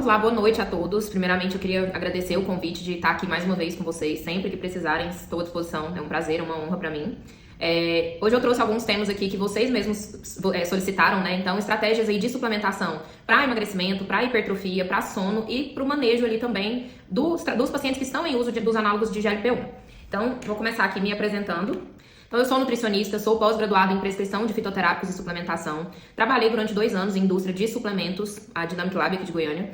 Vamos lá, boa noite a todos. Primeiramente, eu queria agradecer o convite de estar aqui mais uma vez com vocês. Sempre que precisarem, estou à disposição. É um prazer, uma honra para mim. Hoje eu trouxe alguns temas aqui que vocês mesmos solicitaram, né? Então, estratégias aí de suplementação para emagrecimento, para hipertrofia, para sono e para o manejo ali também dos pacientes que estão em uso dos análogos de GLP-1. Então, vou começar aqui me apresentando. Então, eu sou nutricionista, sou pós-graduada em prescrição de fitoterápicos e suplementação. Trabalhei durante 2 anos em indústria de suplementos, a Dynamic Lab aqui de Goiânia,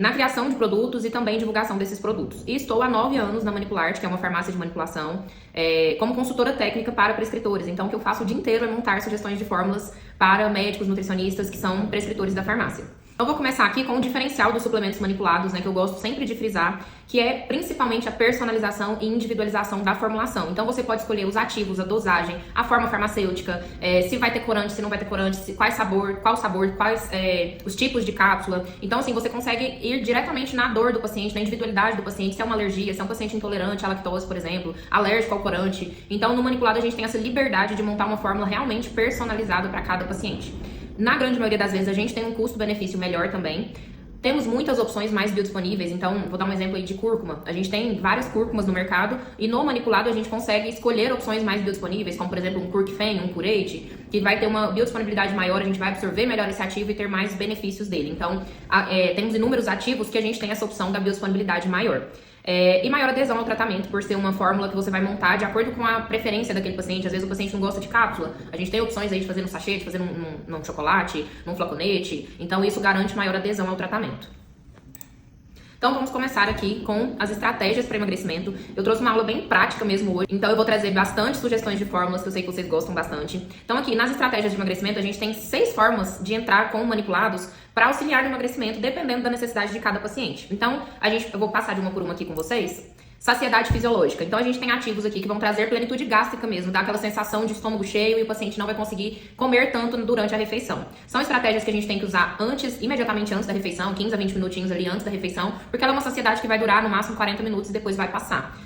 na criação de produtos e também divulgação desses produtos. E estou há 9 anos na Manipulart, que é uma farmácia de manipulação, como consultora técnica para prescritores. Então, o que eu faço o dia inteiro é montar sugestões de fórmulas para médicos, nutricionistas que são prescritores da farmácia. Eu vou começar aqui com o diferencial dos suplementos manipulados, né, que eu gosto sempre de frisar, que é principalmente a personalização e individualização da formulação. Então você pode escolher os ativos, a dosagem, a forma farmacêutica, se vai ter corante, se não vai ter corante, qual sabor, quais os tipos de cápsula. Então assim, você consegue ir diretamente na dor do paciente, na individualidade do paciente, se é uma alergia, se é um paciente intolerante à lactose, por exemplo, alérgico ao corante. Então no manipulado a gente tem essa liberdade de montar uma fórmula realmente personalizada para cada paciente. Na grande maioria das vezes a gente tem um custo-benefício melhor também. Temos muitas opções mais biodisponíveis, então vou dar um exemplo aí de cúrcuma. A gente tem várias cúrcumas no mercado e no manipulado a gente consegue escolher opções mais biodisponíveis, como por exemplo um curcfen, um curate, que vai ter uma biodisponibilidade maior, a gente vai absorver melhor esse ativo e ter mais benefícios dele. Então temos inúmeros ativos que a gente tem essa opção da biodisponibilidade maior. E maior adesão ao tratamento, por ser uma fórmula que você vai montar de acordo com a preferência daquele paciente. Às vezes o paciente não gosta de cápsula, a gente tem opções aí de fazer no sachê, de fazer num chocolate, num flaconete, então isso garante maior adesão ao tratamento. Então vamos começar aqui com as estratégias para emagrecimento. Eu trouxe uma aula bem prática mesmo hoje, então eu vou trazer bastante sugestões de fórmulas que eu sei que vocês gostam bastante. Então aqui nas estratégias de emagrecimento a gente tem 6 formas de entrar com manipulados para auxiliar no emagrecimento, dependendo da necessidade de cada paciente. Então eu vou passar de uma por uma aqui com vocês. Saciedade fisiológica. Então a gente tem ativos aqui que vão trazer plenitude gástrica mesmo, dá aquela sensação de estômago cheio e o paciente não vai conseguir comer tanto durante a refeição. São estratégias que a gente tem que usar imediatamente antes da refeição, 15 a 20 minutinhos ali antes da refeição, porque ela é uma saciedade que vai durar no máximo 40 minutos e depois vai passar.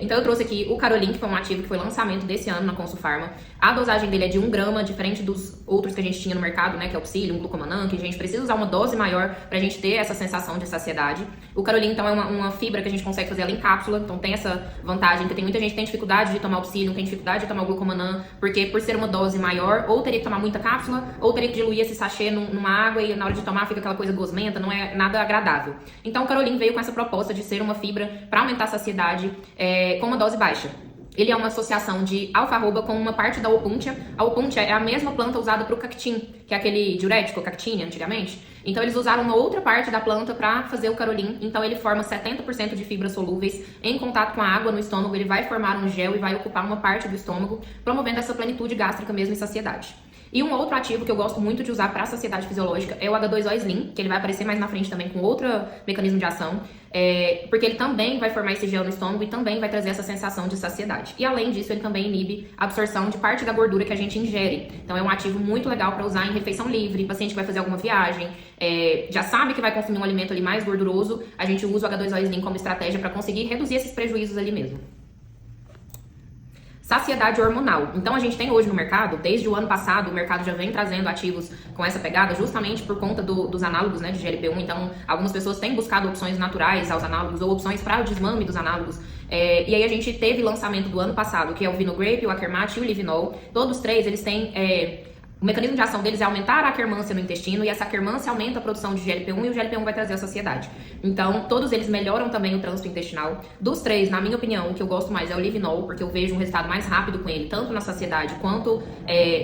Então eu trouxe aqui o Carolin, que foi um ativo que foi lançamento desse ano na Consulfarma. A dosagem dele é de 1 grama, diferente dos outros que a gente tinha no mercado, né, que é o Psyllium, o Glucomannan, que a gente precisa usar uma dose maior pra gente ter essa sensação de saciedade. O Carolin, então, é uma fibra que a gente consegue fazer ela em cápsula, então tem essa vantagem, que tem muita gente que tem dificuldade de tomar o Psyllium, tem dificuldade de tomar o Glucomannan, porque por ser uma dose maior, ou teria que tomar muita cápsula, ou teria que diluir esse sachê numa água e na hora de tomar fica aquela coisa gosmenta, não é nada agradável. Então o Carolin veio com essa proposta de ser uma fibra para aumentar a saciedade com uma dose baixa. Ele é uma associação de alfarroba com uma parte da opuntia. A opuntia é a mesma planta usada para o cactim, que é aquele diurético, cactina, antigamente. Então eles usaram uma outra parte da planta para fazer o Carolin. Então ele forma 70% de fibras solúveis. Em contato com a água no estômago, ele vai formar um gel e vai ocupar uma parte do estômago, promovendo essa plenitude gástrica mesmo e saciedade. E um outro ativo que eu gosto muito de usar para a saciedade fisiológica é o H2O Slim, que ele vai aparecer mais na frente também com outro mecanismo de ação, porque ele também vai formar esse gel no estômago e também vai trazer essa sensação de saciedade. E além disso, ele também inibe a absorção de parte da gordura que a gente ingere. Então é um ativo muito legal para usar em refeição livre, paciente que vai fazer alguma viagem, já sabe que vai consumir um alimento ali mais gorduroso, a gente usa o H2O Slim como estratégia para conseguir reduzir esses prejuízos ali mesmo. Saciedade hormonal. Então a gente tem hoje no mercado, desde o ano passado, o mercado já vem trazendo ativos com essa pegada, justamente por conta dos análogos, né, de GLP-1. Então algumas pessoas têm buscado opções naturais aos análogos ou opções para o desmame dos análogos. E aí a gente teve lançamento do ano passado, que é o Vinogrape, o Akermat e o Livinol. Todos 3, eles têm... O mecanismo de ação deles é aumentar a aquermância no intestino e essa aquermância aumenta a produção de GLP-1 e o GLP-1 vai trazer a saciedade. Então, todos eles melhoram também o trânsito intestinal. Dos 3, na minha opinião, o que eu gosto mais é o Livinol, porque eu vejo um resultado mais rápido com ele, tanto na saciedade quanto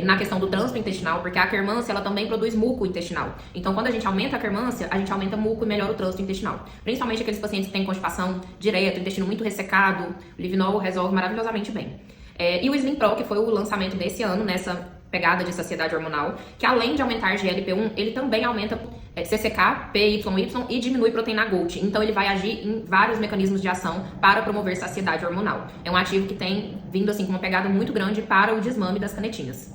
na questão do trânsito intestinal, porque a aquermância, ela também produz muco intestinal. Então, quando a gente aumenta a aquermância, a gente aumenta muco e melhora o trânsito intestinal. Principalmente aqueles pacientes que têm constipação direta, intestino muito ressecado, o Livinol resolve maravilhosamente bem. E o Slim Pro, que foi o lançamento desse ano, nessa pegada de saciedade hormonal, que além de aumentar GLP-1, ele também aumenta CCK, PYY e diminui proteína GOLT. Então ele vai agir em vários mecanismos de ação para promover saciedade hormonal. É um ativo que tem vindo assim com uma pegada muito grande para o desmame das canetinhas.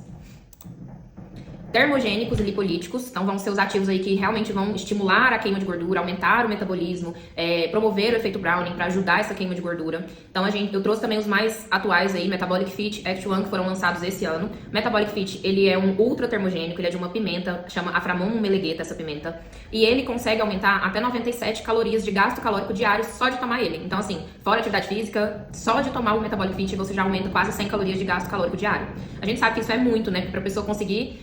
termogênicos e lipolíticos, então vão ser os ativos aí que realmente vão estimular a queima de gordura, aumentar o metabolismo, promover o efeito Browning para ajudar essa queima de gordura. Então eu trouxe também os mais atuais aí, Metabolic Fit, Act One, que foram lançados esse ano. Metabolic Fit, ele é um ultra termogênico, ele é de uma pimenta, chama Aframon melegueta essa pimenta, e ele consegue aumentar até 97 calorias de gasto calórico diário só de tomar ele. Então assim, fora atividade física, só de tomar o Metabolic Fit você já aumenta quase 100 calorias de gasto calórico diário. A gente sabe que isso é muito, né, pra pessoa conseguir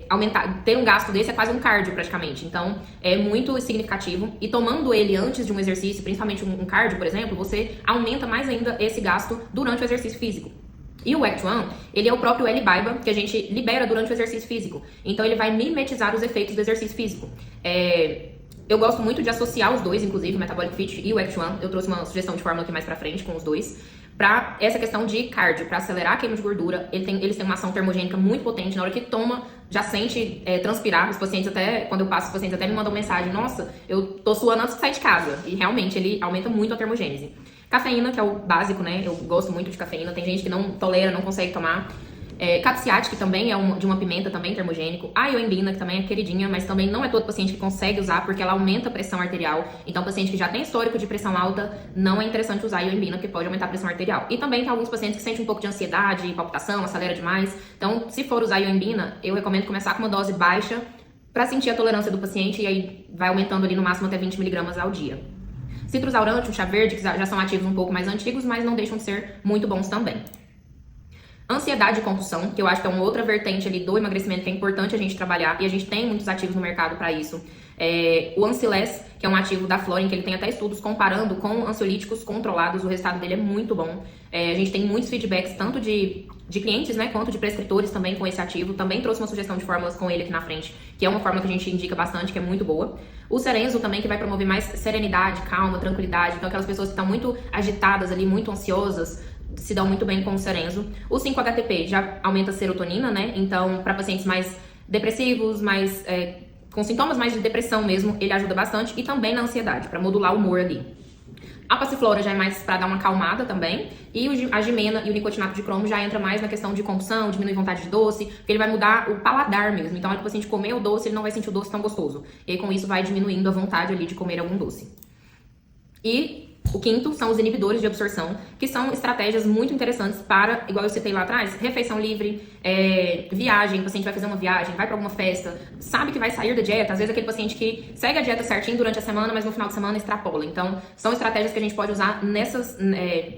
aumentar, ter um gasto desse é quase um cardio praticamente, então é muito significativo, e tomando ele antes de um exercício, principalmente um cardio, por exemplo, você aumenta mais ainda esse gasto durante o exercício físico. E o Act One, ele é o próprio L-Biba que a gente libera durante o exercício físico, então ele vai mimetizar os efeitos do exercício físico. Eu gosto muito de associar os dois, inclusive o Metabolic Fit e o Act One. Eu trouxe uma sugestão de fórmula aqui mais pra frente com os dois, pra essa questão de cardio, pra acelerar a queima de gordura. Eles têm uma ação termogênica muito potente. Na hora que toma, já sente transpirar. Os pacientes até, quando eu passo, os pacientes até me mandam mensagem: nossa, eu tô suando antes de sair de casa. E realmente, ele aumenta muito a termogênese. Cafeína, que é o básico, né? Eu gosto muito de cafeína. Tem gente que não tolera, não consegue tomar. Capsiate, que também é de uma pimenta, também termogênico. A ioimbina, que também é queridinha, mas também não é todo paciente que consegue usar, porque ela aumenta a pressão arterial. Então, paciente que já tem histórico de pressão alta, não é interessante usar a ioimbina, porque pode aumentar a pressão arterial. E também tem alguns pacientes que sentem um pouco de ansiedade, palpitação, acelera demais. Então, se for usar a ioimbina, eu recomendo começar com uma dose baixa para sentir a tolerância do paciente, e aí vai aumentando ali no máximo até 20 mg ao dia. Citrus aurantium, chá verde, que já são ativos um pouco mais antigos, mas não deixam de ser muito bons também. Ansiedade e compulsão, que eu acho que é uma outra vertente ali do emagrecimento que é importante a gente trabalhar, e a gente tem muitos ativos no mercado para isso. O Anciless, que é um ativo da Florin, que ele tem até estudos comparando com ansiolíticos controlados, o resultado dele é muito bom. A gente tem muitos feedbacks, tanto de clientes, né, quanto de prescritores também com esse ativo. Também trouxe uma sugestão de fórmulas com ele aqui na frente, que é uma fórmula que a gente indica bastante, que é muito boa. O Serenzo também, que vai promover mais serenidade, calma, tranquilidade. Então, aquelas pessoas que estão muito agitadas ali, muito ansiosas, se dão muito bem com o Serenzo. O 5-HTP já aumenta a serotonina, né? Então, para pacientes mais depressivos, mais com sintomas mais de depressão mesmo, ele ajuda bastante. E também na ansiedade, para modular o humor ali. A passiflora já é mais para dar uma acalmada também. E a gimena e o nicotinato de cromo já entra mais na questão de compulsão, diminui vontade de doce, porque ele vai mudar o paladar mesmo. Então, na hora que o paciente comer o doce, ele não vai sentir o doce tão gostoso. E aí, com isso, vai diminuindo a vontade ali de comer algum doce. E o quinto são os inibidores de absorção, que são estratégias muito interessantes para, igual eu citei lá atrás, refeição livre, viagem, o paciente vai fazer uma viagem, vai para alguma festa, sabe que vai sair da dieta, às vezes aquele paciente que segue a dieta certinho durante a semana, mas no final de semana extrapola. Então, são estratégias que a gente pode usar nessas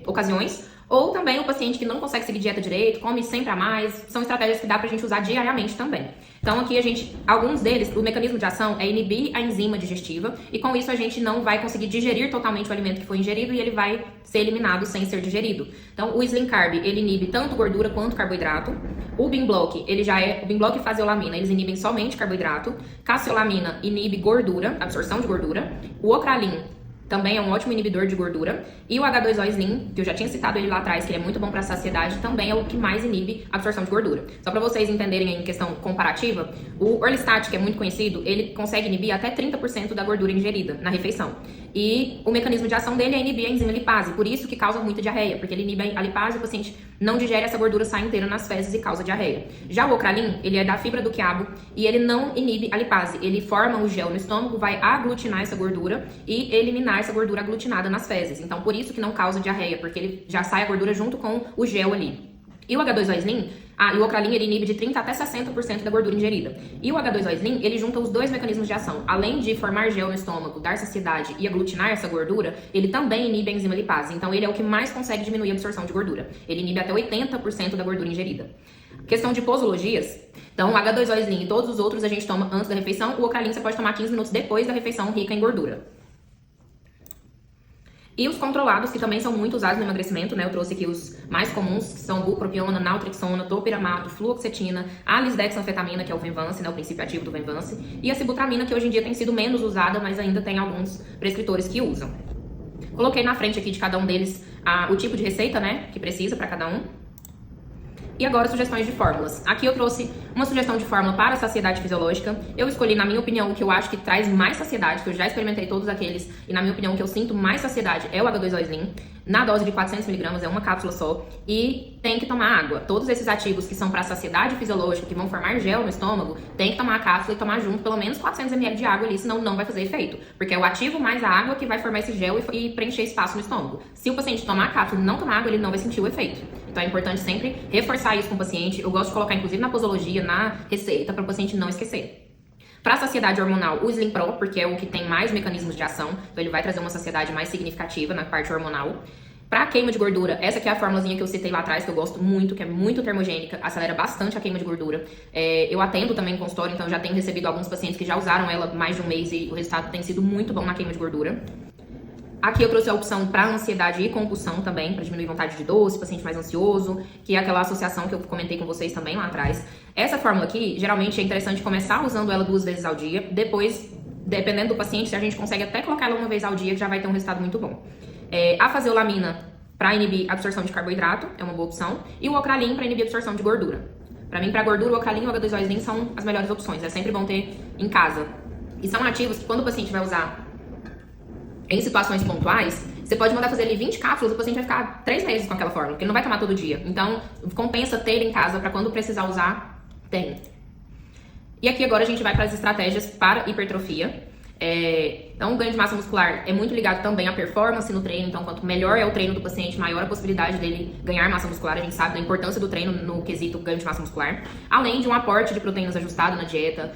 ocasiões. Ou também o paciente que não consegue seguir dieta direito, come sempre a mais, são estratégias que dá pra gente usar diariamente também. Então aqui alguns deles, o mecanismo de ação é inibir a enzima digestiva, e com isso a gente não vai conseguir digerir totalmente o alimento que foi ingerido e ele vai ser eliminado sem ser digerido. Então o Slim Carb, ele inibe tanto gordura quanto carboidrato. O Bean Block, o Bean Block e Faseolamina, eles inibem somente carboidrato. Caseolamina inibe gordura, absorção de gordura. O Ocralin também é um ótimo inibidor de gordura. E o H2O Slim, que eu já tinha citado ele lá atrás, que ele é muito bom para saciedade, também é o que mais inibe a absorção de gordura. Só para vocês entenderem em questão comparativa, o Orlistat, que é muito conhecido, ele consegue inibir até 30% da gordura ingerida na refeição. E o mecanismo de ação dele é inibir a enzima lipase, por isso que causa muita diarreia, porque ele inibe a lipase e o paciente não digere essa gordura, sai inteira nas fezes e causa diarreia. Já o Ocralin, ele é da fibra do quiabo e ele não inibe a lipase, ele forma o gel no estômago, vai aglutinar essa gordura e eliminar essa gordura aglutinada nas fezes. Então, por isso que não causa diarreia, porque ele já sai a gordura junto com o gel ali. E o H2O Slim, e o Ocralin, ele inibe de 30% até 60% da gordura ingerida. E o H2O Slim, ele junta os dois mecanismos de ação. Além de formar gel no estômago, dar saciedade e aglutinar essa gordura, ele também inibe a enzima lipase. Então, ele é o que mais consegue diminuir a absorção de gordura. Ele inibe até 80% da gordura ingerida. Questão de posologias. Então, o H2O Slim e todos os outros a gente toma antes da refeição. O Ocralin você pode tomar 15 minutos depois da refeição rica em gordura. E os controlados, que também são muito usados no emagrecimento, né? Eu trouxe aqui os mais comuns, que são bupropiona, naltrexona, topiramato, fluoxetina, a lisdexanfetamina, que é o Venvance, né? O princípio ativo do Venvance, e a sibutramina, que hoje em dia tem sido menos usada, mas ainda tem alguns prescritores que usam. Coloquei na frente aqui de cada um deles o tipo de receita, né? Que precisa para cada um. E agora, sugestões de fórmulas. Aqui eu trouxe uma sugestão de fórmula para saciedade fisiológica. Eu escolhi, na minha opinião, o que eu acho que traz mais saciedade, que eu já experimentei todos aqueles, e na minha opinião, o que eu sinto mais saciedade é o H2O Slim. Na dose de 400mg, é uma cápsula só, e tem que tomar água. Todos esses ativos que são para saciedade fisiológica, que vão formar gel no estômago, tem que tomar a cápsula e tomar junto pelo menos 400ml de água ali, senão não vai fazer efeito. Porque é o ativo mais a água que vai formar esse gel e preencher espaço no estômago. Se o paciente tomar a cápsula e não tomar água, ele não vai sentir o efeito. Então é importante sempre reforçar isso com o paciente. Eu gosto de colocar, inclusive, na posologia, na receita, para o paciente não esquecer. Para a saciedade hormonal, o Slim Pro, porque é o que tem mais mecanismos de ação, então ele vai trazer uma saciedade mais significativa na parte hormonal. Para queima de gordura, essa aqui é a formulazinha que eu citei lá atrás, que eu gosto muito, que é muito termogênica, acelera bastante a queima de gordura. Eu atendo também em consultório, então já tenho recebido alguns pacientes que já usaram ela mais de um mês e o resultado tem sido muito bom na queima de gordura. Aqui eu trouxe a opção para ansiedade e compulsão também, para diminuir vontade de doce, paciente mais ansioso, que é aquela associação que eu comentei com vocês também lá atrás. Essa fórmula aqui, geralmente é interessante começar usando ela 2 vezes ao dia, depois, dependendo do paciente, a gente consegue até colocar ela 1 vez ao dia, que já vai ter um resultado muito bom. A faseolamina para inibir a absorção de carboidrato é uma boa opção, e o Ocralin para inibir a absorção de gordura. Para mim, para gordura, o Ocralin e o H2O Slim são as melhores opções, é sempre bom ter em casa. E são ativos que quando o paciente vai usar em situações pontuais, você pode mandar fazer ali 20 cápsulas, o paciente vai ficar 3 meses com aquela fórmula, porque ele não vai tomar todo dia. Então, compensa ter em casa para quando precisar usar, tem. E aqui agora a gente vai para as estratégias para hipertrofia. Então, o ganho de massa muscular é muito ligado também à performance no treino. Então, quanto melhor é o treino do paciente, maior a possibilidade dele ganhar massa muscular. A gente sabe da importância do treino no quesito ganho de massa muscular. Além de um aporte de proteínas ajustado na dieta,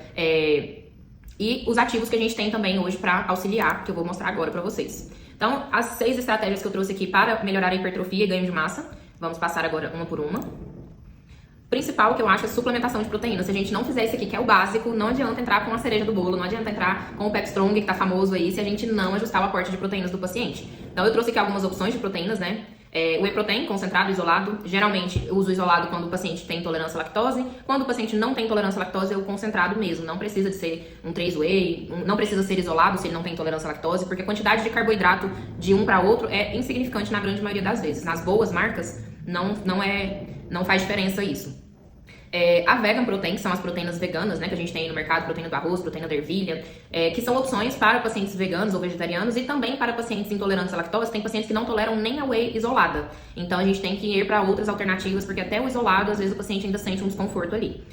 e os ativos que a gente tem também hoje para auxiliar, que eu vou mostrar agora para vocês. Então, as 6 estratégias que eu trouxe aqui para melhorar a hipertrofia e ganho de massa, vamos passar agora uma por uma. Principal que eu acho é suplementação de proteína. Se a gente não fizer isso aqui, que é o básico, não adianta entrar com a cereja do bolo, não adianta entrar com o Pep Strong, que tá famoso aí, se a gente não ajustar o aporte de proteínas do paciente. Então, eu trouxe aqui algumas opções de proteínas, né? O whey protein, concentrado, isolado. Geralmente, eu uso isolado quando o paciente tem intolerância à lactose. Quando o paciente não tem intolerância à lactose, eu concentrado mesmo. Não precisa de ser um 3-whey, não precisa ser isolado se ele não tem intolerância à lactose, porque a quantidade de carboidrato de um para outro é insignificante na grande maioria das vezes. Nas boas marcas, não faz diferença isso. A vegan protein, que são as proteínas veganas, né, que a gente tem aí no mercado, proteína do arroz, proteína da ervilha, que são opções para pacientes veganos ou vegetarianos e também para pacientes intolerantes à lactose. Tem pacientes que não toleram nem a whey isolada. Então a gente tem que ir para outras alternativas, porque até o isolado, às vezes o paciente ainda sente um desconforto ali.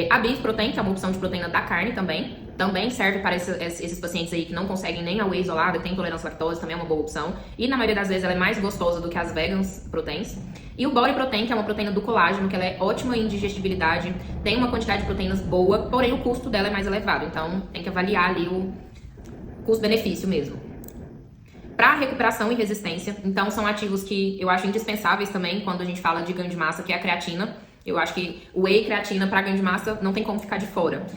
A beef protein, que é uma opção de proteína da carne também serve para esses pacientes aí que não conseguem nem a whey isolada, tem intolerância à lactose, também é uma boa opção. E na maioria das vezes ela é mais gostosa do que as vegans proteins. E o body protein, que é uma proteína do colágeno, que ela é ótima em digestibilidade, tem uma quantidade de proteínas boa, porém o custo dela é mais elevado. Então tem que avaliar ali o custo-benefício mesmo. Para recuperação e resistência, então são ativos que eu acho indispensáveis também quando a gente fala de ganho de massa, que é a creatina. Eu acho que o whey e creatina para ganho de massa não tem como ficar de fora.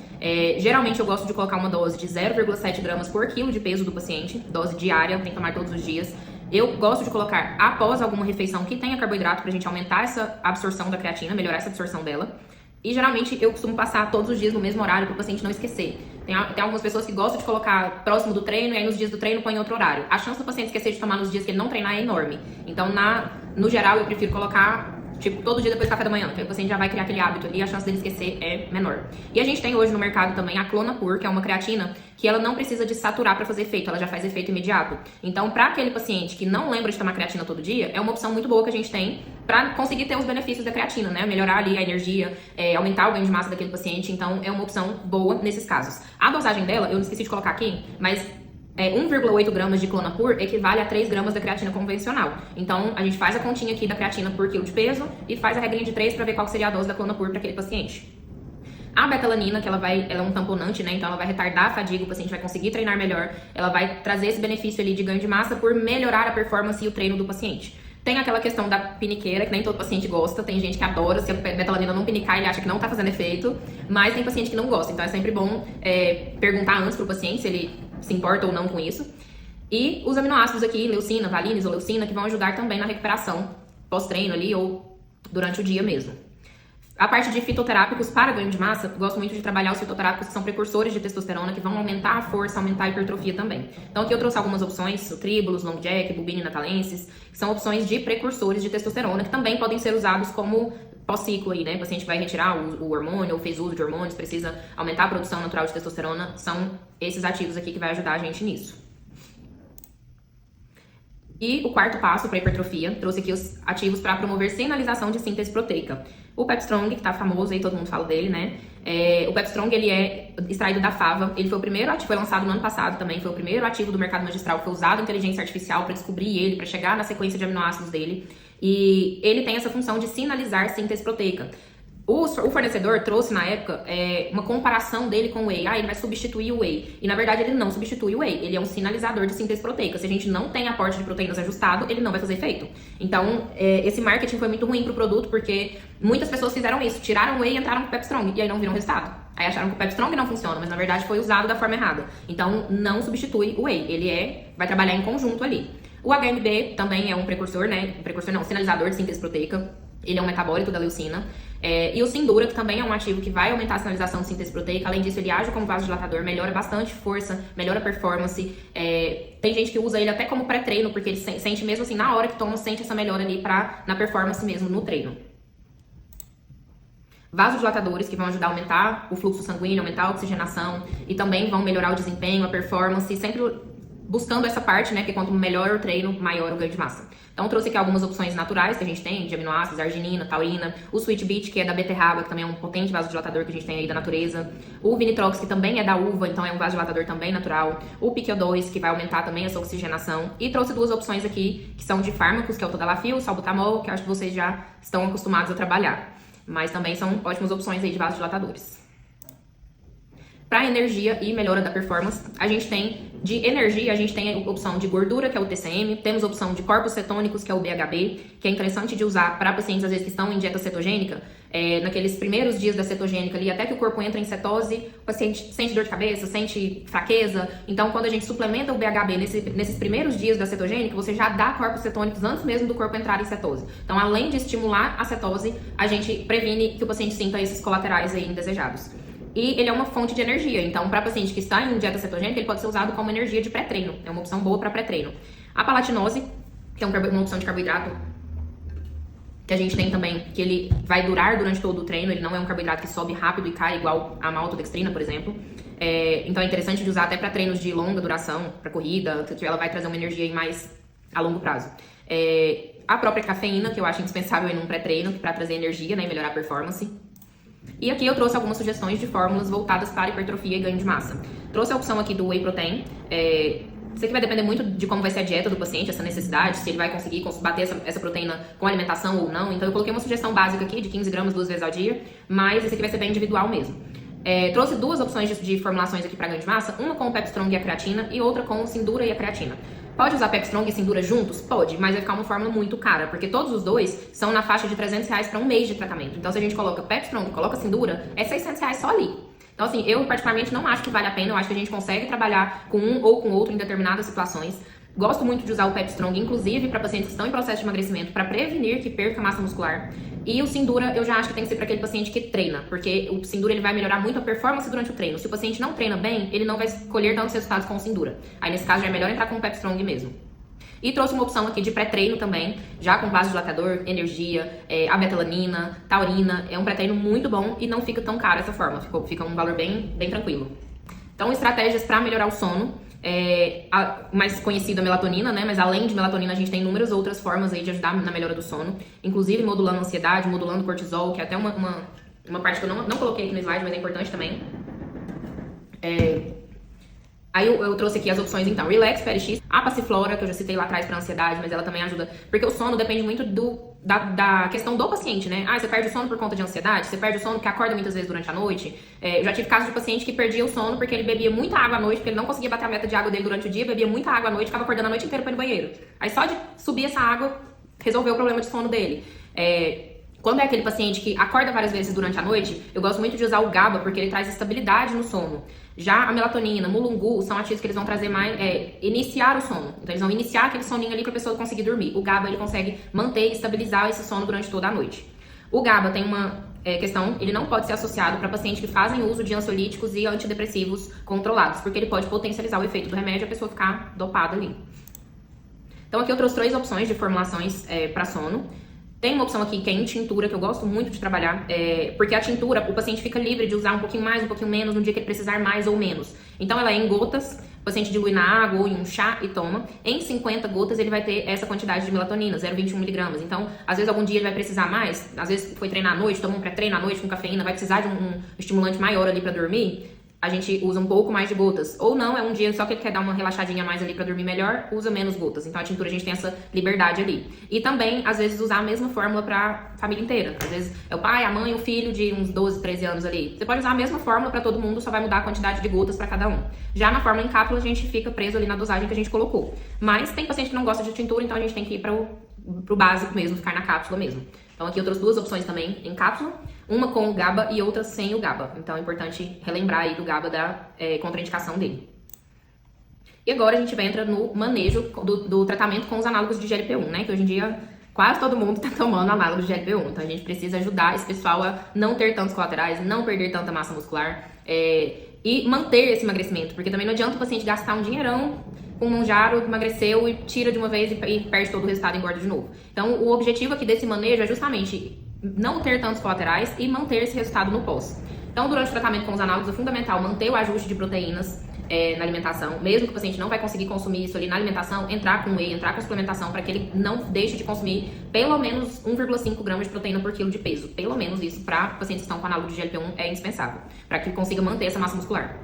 Geralmente eu gosto de colocar uma dose de 0,7 gramas por quilo de peso do paciente, dose diária, tem que tomar todos os dias. Eu gosto de colocar após alguma refeição que tenha carboidrato pra gente aumentar essa absorção da creatina, melhorar essa absorção dela. E geralmente eu costumo passar todos os dias no mesmo horário para o paciente não esquecer. Tem algumas pessoas que gostam de colocar próximo do treino e aí nos dias do treino põe em outro horário. A chance do paciente esquecer de tomar nos dias que ele não treinar é enorme. Então, no geral, eu prefiro colocar todo dia depois do café da manhã, que aí o paciente já vai criar aquele hábito ali e a chance dele esquecer é menor. E a gente tem hoje no mercado também a Clonapur, que é uma creatina que ela não precisa de saturar para fazer efeito, ela já faz efeito imediato. Então, para aquele paciente que não lembra de tomar creatina todo dia, é uma opção muito boa que a gente tem para conseguir ter os benefícios da creatina, né? Melhorar ali a energia, aumentar o ganho de massa daquele paciente. Então, é uma opção boa nesses casos. A dosagem dela, eu esqueci de colocar aqui, mas 1,8 gramas de Clonapur equivale a 3 gramas da creatina convencional. Então, a gente faz a continha aqui da creatina por quilo de peso e faz a regrinha de 3 para ver qual seria a dose da Clonapur para aquele paciente. A betalanina, que ela é um tamponante, né? Então ela vai retardar a fadiga, o paciente vai conseguir treinar melhor. Ela vai trazer esse benefício ali de ganho de massa por melhorar a performance e o treino do paciente. Tem aquela questão da piniqueira, que nem todo paciente gosta. Tem gente que adora, se a betalanina não pinicar, ele acha que não tá fazendo efeito. Mas tem paciente que não gosta. Então é sempre bom perguntar antes pro paciente se ele se importa ou não com isso. E os aminoácidos aqui, leucina, valina, isoleucina, que vão ajudar também na recuperação pós-treino ali ou durante o dia mesmo. A parte de fitoterápicos para ganho de massa, gosto muito de trabalhar os fitoterápicos que são precursores de testosterona, que vão aumentar a força, aumentar a hipertrofia também. Então aqui eu trouxe algumas opções, o Tribulus, Long Jack, Bubini natalensis, que são opções de precursores de testosterona, que também podem ser usados como pós-ciclo aí, né? O paciente vai retirar o hormônio ou fez uso de hormônios, precisa aumentar a produção natural de testosterona, são esses ativos aqui que vai ajudar a gente nisso. E o quarto passo para hipertrofia, trouxe aqui os ativos para promover sinalização de síntese proteica. O Pepstrong, que tá famoso aí, todo mundo fala dele, né? O Pepstrong, ele é extraído da fava. Ele foi o primeiro ativo, foi lançado no ano passado também, foi o primeiro ativo do mercado magistral que foi usado inteligência artificial para descobrir ele, para chegar na sequência de aminoácidos dele. E ele tem essa função de sinalizar síntese proteica. O fornecedor trouxe na época uma comparação dele com o whey. Ele vai substituir o whey. E na verdade ele não substitui o whey. Ele é um sinalizador de síntese proteica. Se a gente não tem aporte de proteínas ajustado, ele não vai fazer efeito. Então, esse marketing foi muito ruim pro produto, porque muitas pessoas fizeram isso. Tiraram o whey e entraram pro Pepstrong. E aí não viram resultado. Aí acharam que o Pepstrong não funciona, mas na verdade foi usado da forma errada. Então, não substitui o whey. Ele vai trabalhar em conjunto ali. O HMB também é um precursor, né? Sinalizador de síntese proteica. Ele é um metabólito da leucina. E o Sindura, que também é um ativo que vai aumentar a sinalização de síntese proteica. Além disso, ele age como vasodilatador, melhora bastante força, melhora a performance. Tem gente que usa ele até como pré-treino, porque ele sente mesmo assim, na hora que toma, sente essa melhora ali na performance mesmo, no treino. Vasodilatadores, que vão ajudar a aumentar o fluxo sanguíneo, aumentar a oxigenação e também vão melhorar o desempenho, a performance, sempre buscando essa parte, né? Porque quanto melhor o treino, maior o ganho de massa. Então, trouxe aqui algumas opções naturais que a gente tem, de aminoácidos, arginina, taurina, o Sweet Beet, que é da beterraba, que também é um potente vasodilatador que a gente tem aí da natureza, o Vinitrox, que também é da uva, então é um vasodilatador também natural, o PQ2, que vai aumentar também essa oxigenação, e trouxe duas opções aqui, que são de fármacos, que é o Tadalafil, o Salbutamol, que eu acho que vocês já estão acostumados a trabalhar, mas também são ótimas opções aí de vasodilatadores. Para energia e melhora da performance, a gente tem de energia, a gente tem a opção de gordura, que é o TCM, temos a opção de corpos cetônicos, que é o BHB, que é interessante de usar para pacientes, às vezes, que estão em dieta cetogênica, naqueles primeiros dias da cetogênica ali, até que o corpo entra em cetose, o paciente sente dor de cabeça, sente fraqueza. Então, quando a gente suplementa o BHB nesses primeiros dias da cetogênica, você já dá corpos cetônicos antes mesmo do corpo entrar em cetose. Então, além de estimular a cetose, a gente previne que o paciente sinta esses colaterais aí indesejados. E ele é uma fonte de energia, então para paciente que está em dieta cetogênica, ele pode ser usado como energia de pré-treino, é uma opção boa para pré-treino. A palatinose, que é uma opção de carboidrato que a gente tem também, que ele vai durar durante todo o treino, ele não é um carboidrato que sobe rápido e cai igual a maltodextrina, por exemplo. Então é interessante de usar até para treinos de longa duração, para corrida, que ela vai trazer uma energia aí mais a longo prazo. A própria cafeína, que eu acho indispensável em um pré-treino, para trazer energia, né, e melhorar a performance. E aqui eu trouxe algumas sugestões de fórmulas voltadas para hipertrofia e ganho de massa. Trouxe a opção aqui do Whey Protein. Sei que vai depender muito de como vai ser a dieta do paciente, essa necessidade, se ele vai conseguir bater essa proteína com alimentação ou não. Então eu coloquei uma sugestão básica aqui de 15 gramas 2 vezes ao dia, mas esse aqui vai ser bem individual mesmo. Trouxe duas opções de formulações aqui para ganho de massa, uma com o Pepstrong e a creatina e outra com o Sindura e a creatina. Pode usar Pepstrong e Sindura juntos? Pode, mas vai ficar uma fórmula muito cara, porque todos os dois são na faixa de R$300 para um mês de tratamento. Então, se a gente coloca Pepstrong e coloca Sindura, é R$600 só ali. Então, assim, eu particularmente não acho que vale a pena, eu acho que a gente consegue trabalhar com um ou com outro em determinadas situações. Gosto muito de usar o Pepstrong, inclusive para pacientes que estão em processo de emagrecimento, para prevenir que perca massa muscular. E o Sindura, eu já acho que tem que ser para aquele paciente que treina, porque o Sindura ele vai melhorar muito a performance durante o treino. Se o paciente não treina bem, ele não vai colher tantos resultados com o Sindura. Aí, nesse caso, já é melhor entrar com o Pepstrong mesmo. E trouxe uma opção aqui de pré-treino também, já com vasodilatador, energia, a betalanina, taurina. É um pré-treino muito bom e não fica tão caro essa forma, fica um valor bem tranquilo. Então, estratégias para melhorar o sono. Mais conhecida a melatonina, né? Mas além de melatonina, a gente tem inúmeras outras formas aí de ajudar na melhora do sono, inclusive modulando a ansiedade, modulando o cortisol, que é até uma parte que eu não coloquei aqui no slide, mas é importante também. Aí eu trouxe aqui as opções, então, Relax, PRX, a Passiflora, que eu já citei lá atrás pra ansiedade, mas ela também ajuda, porque o sono depende muito da questão do paciente, né? Você perde o sono por conta de ansiedade, você perde o sono porque acorda muitas vezes durante a noite. Eu já tive casos de paciente que perdia o sono porque ele bebia muita água à noite, porque ele não conseguia bater a meta de água dele durante o dia, bebia muita água à noite, ficava acordando a noite inteira pra ir no banheiro. Aí só de subir essa água, resolveu o problema de sono dele. Quando é aquele paciente que acorda várias vezes durante a noite, eu gosto muito de usar o GABA, porque ele traz estabilidade no sono. Já a melatonina, mulungu, são ativos que eles vão trazer mais, iniciar o sono. Então eles vão iniciar aquele soninho ali pra pessoa conseguir dormir. O GABA, ele consegue manter e estabilizar esse sono durante toda a noite. O GABA tem uma questão, ele não pode ser associado para pacientes que fazem uso de ansiolíticos e antidepressivos controlados, porque ele pode potencializar o efeito do remédio e a pessoa ficar dopada ali. Então aqui eu trouxe 3 opções de formulações para sono. Tem uma opção aqui que é em tintura, que eu gosto muito de trabalhar, porque a tintura, o paciente fica livre de usar um pouquinho mais, um pouquinho menos, no dia que ele precisar mais ou menos. Então ela é em gotas, o paciente dilui na água ou em um chá e toma. Em 50 gotas ele vai ter essa quantidade de melatonina, 0,21 miligramas. Então, às vezes algum dia ele vai precisar mais, às vezes foi treinar à noite, toma um pré-treino à noite com cafeína, vai precisar de um estimulante maior ali pra dormir. A gente usa um pouco mais de gotas. Ou não, é um dia só que ele quer dar uma relaxadinha a mais ali pra dormir melhor, usa menos gotas. Então a tintura a gente tem essa liberdade ali. E também, às vezes, usar a mesma fórmula pra família inteira. Às vezes é o pai, a mãe, o filho de uns 12, 13 anos ali. Você pode usar a mesma fórmula pra todo mundo, só vai mudar a quantidade de gotas pra cada um. Já na fórmula em cápsula, a gente fica preso ali na dosagem que a gente colocou. Mas tem paciente que não gosta de tintura, então a gente tem que ir pro básico mesmo, ficar na cápsula mesmo. Então aqui eu trouxe duas opções também em cápsula, uma com o GABA e outra sem o GABA. Então é importante relembrar aí do GABA da contraindicação dele. E agora a gente entra no manejo do tratamento com os análogos de GLP-1, né? Que hoje em dia quase todo mundo tá tomando análogos de GLP-1. Então a gente precisa ajudar esse pessoal a não ter tantos colaterais, não perder tanta massa muscular e manter esse emagrecimento. Porque também não adianta o paciente gastar um dinheirão com um Mounjaro, emagreceu e tira de uma vez e perde todo o resultado e engorda de novo. Então, o objetivo aqui desse manejo é justamente não ter tantos colaterais e manter esse resultado no pós. Então, durante o tratamento com os análogos, é fundamental manter o ajuste de proteínas na alimentação, mesmo que o paciente não vai conseguir consumir isso ali na alimentação, entrar com whey, entrar com suplementação, para que ele não deixe de consumir pelo menos 1,5 gramas de proteína por quilo de peso. Pelo menos isso, para pacientes que estão com análogo de GLP-1, é indispensável, para que ele consiga manter essa massa muscular.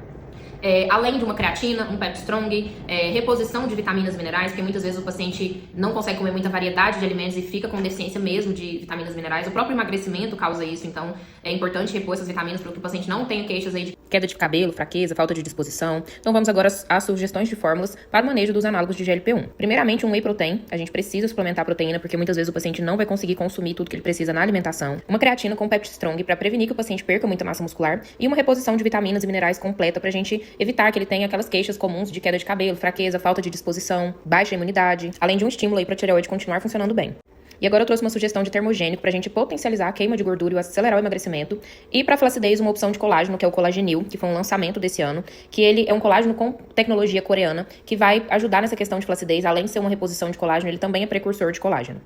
Além de uma creatina, um Pep Strong, reposição de vitaminas e minerais, porque muitas vezes o paciente não consegue comer muita variedade de alimentos e fica com deficiência mesmo de vitaminas e minerais. O próprio emagrecimento causa isso, então é importante repor essas vitaminas para que o paciente não tenha queixas aí de queda de cabelo, fraqueza, falta de disposição. Então vamos agora às sugestões de fórmulas para o manejo dos análogos de GLP-1. Primeiramente, um whey protein. A gente precisa suplementar a proteína porque muitas vezes o paciente não vai conseguir consumir tudo que ele precisa na alimentação. Uma creatina com Pep Strong para prevenir que o paciente perca muita massa muscular e uma reposição de vitaminas e minerais completa para a gente evitar que ele tenha aquelas queixas comuns de queda de cabelo, fraqueza, falta de disposição, baixa imunidade, além de um estímulo aí para a tireoide continuar funcionando bem. E agora eu trouxe uma sugestão de termogênico pra gente potencializar a queima de gordura e acelerar o emagrecimento. E pra flacidez, uma opção de colágeno, que é o Collagenil, que foi um lançamento desse ano, que ele é um colágeno com tecnologia coreana, que vai ajudar nessa questão de flacidez. Além de ser uma reposição de colágeno, ele também é precursor de colágeno.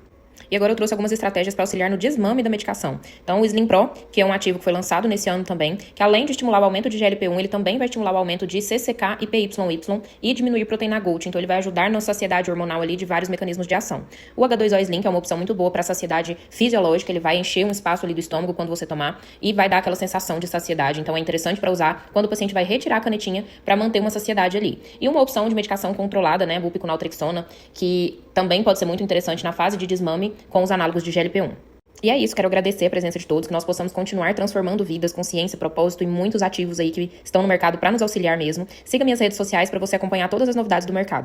E agora eu trouxe algumas estratégias para auxiliar no desmame da medicação. Então, o Slim Pro, que é um ativo que foi lançado nesse ano também, que além de estimular o aumento de GLP-1, ele também vai estimular o aumento de CCK e PYY e diminuir proteína GOAT. Então, ele vai ajudar na saciedade hormonal ali de vários mecanismos de ação. O H2O Slim, que é uma opção muito boa para saciedade fisiológica, ele vai encher um espaço ali do estômago quando você tomar e vai dar aquela sensação de saciedade. Então, é interessante para usar quando o paciente vai retirar a canetinha para manter uma saciedade ali. E uma opção de medicação controlada, né, bupico naltrexona, que também pode ser muito interessante na fase de desmame com os análogos de GLP-1. E é isso, quero agradecer a presença de todos, que nós possamos continuar transformando vidas com ciência, propósito e muitos ativos aí que estão no mercado para nos auxiliar mesmo. Siga minhas redes sociais para você acompanhar todas as novidades do mercado.